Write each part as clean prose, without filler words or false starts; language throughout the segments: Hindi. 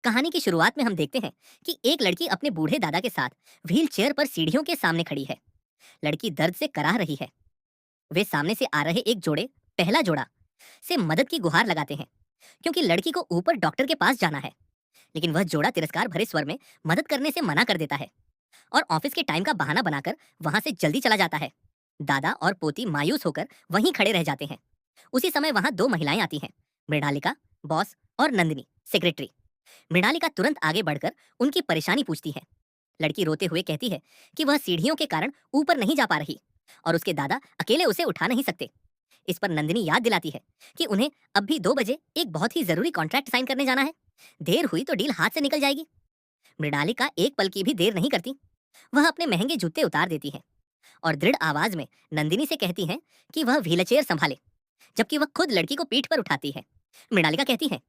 कहानी की शुरुआत में हम देखते हैं कि एक लड़की अपने बूढ़े दादा के साथ व्हील चेयर पर सीढ़ियों के सामने खड़ी है। लड़की दर्द से कराह रही है। वे सामने से आ रहे एक जोड़े, पहला जोड़ा, से मदद की गुहार लगाते हैं क्योंकि लड़की को ऊपर डॉक्टर के पास जाना है। लेकिन वह जोड़ा तिरस्कार भरे स्वर में मदद करने से मना कर देता है और ऑफिस के टाइम का बहाना बनाकर वहां से जल्दी चला जाता है। दादा और पोती मायूस होकर वहीं खड़े रह जाते हैं। उसी समय वहां दो महिलाएं आती हैं, मृणालिका, बॉस, और नंदिनी, सेक्रेटरी। मृणालिका तुरंत आगे बढ़कर उनकी परेशानी पूछती है। लड़की रोते हुए कहती है कि वह सीढ़ियों के कारण ऊपर नहीं जा पा रही और उसके दादा अकेले उसे उठा नहीं सकते। इस पर नंदिनी याद दिलाती है कि उन्हें अब भी 2 बजे एक बहुत ही जरूरी कॉन्ट्रैक्ट साइन करने जाना है। देर हुई तो डील हाथ से निकल जाएगी। मृणालिका एक पल की भी देर नहीं करती। वह अपने महंगे जूते उतार देती है और दृढ़ आवाज में नंदिनी से कहती है कि वह व्हीलचेयर संभाले, जबकि वह खुद लड़की को पीठ पर उठाती है। मृणालिका कहती है,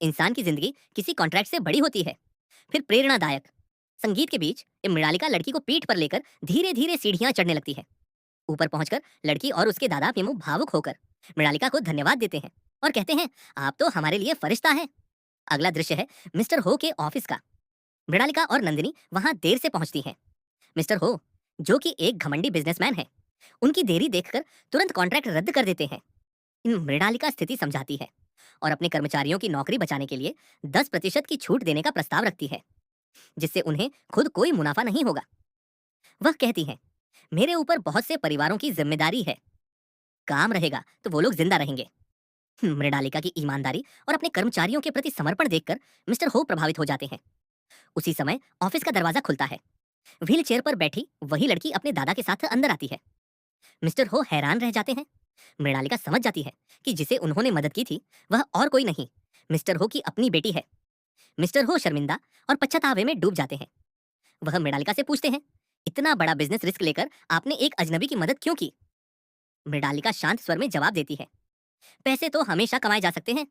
इंसान की जिंदगी किसी कॉन्ट्रैक्ट से बड़ी होती है। फिर प्रेरणादायक संगीत के बीच मृणालिका लड़की को पीठ पर लेकर धीरे धीरे सीढ़ियां चढ़ने लगती है। ऊपर पहुंचकर लड़की और उसके दादा पिमू भावुक होकर मृणालिका को धन्यवाद देते हैं और कहते हैं, आप तो हमारे लिए फरिश्ता हैं। अगला दृश्य है मिस्टर हो के ऑफिस का। मृणालिका और नंदिनी वहां देर से पहुंचती हैं। मिस्टर हो, जो कि एक घमंडी बिजनेसमैन है, उनकी देरी देखकर तुरंत कॉन्ट्रैक्ट रद्द कर देते हैं। मृणालिका स्थिति समझाती है और अपने कर्मचारियों की नौकरी बचाने के लिए 10% की छूट देने का प्रस्ताव रखती है, जिससे उन्हें खुद कोई मुनाफा नहीं होगा। वह कहती है, मेरे ऊपर बहुत से परिवारों की जिम्मेदारी है। काम रहेगा तो वो लोग जिंदा रहेंगे। मृणालिका की ईमानदारी और अपने कर्मचारियों के प्रति समर्पण देखकर मिस्टर हो प्रभावित हो जाते हैं। उसी समय ऑफिस का दरवाजा खुलता है। व्हील चेयर पर बैठी वही लड़की अपने दादा के साथ अंदर आती है। मिस्टर हो हैरान रह जाते हैं। मृणालिका समझ जाती है कि जिसे उन्होंने मदद की थी वह और कोई नहीं, मिस्टर हो की अपनी बेटी है। मिस्टर हो शर्मिंदा और पश्चातावे में डूब जाते हैं। वह मृणालिका से पूछते हैं, इतना बड़ा बिजनेस रिस्क लेकर आपने एक अजनबी की मदद क्यों की? मृणालिका शांत स्वर में जवाब देती है, पैसे तो हमेशा कमाए जा सकते हैं,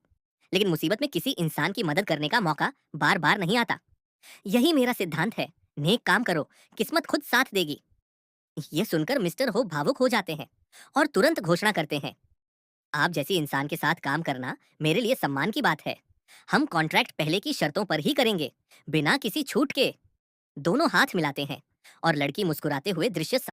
लेकिन मुसीबत में किसी इंसान की मदद करने का मौका बार बार नहीं आता। यही मेरा सिद्धांत है, नेक काम करो, किस्मत खुद साथ देगी। ये सुनकर मिस्टर हो भावुक हो जाते हैं और तुरंत घोषणा करते हैं, आप जैसी इंसान के साथ काम करना मेरे लिए सम्मान की बात है। हम कॉन्ट्रैक्ट पहले की शर्तों पर ही करेंगे, बिना किसी छूट के। दोनों हाथ मिलाते हैं और लड़की मुस्कुराते हुए दृश्य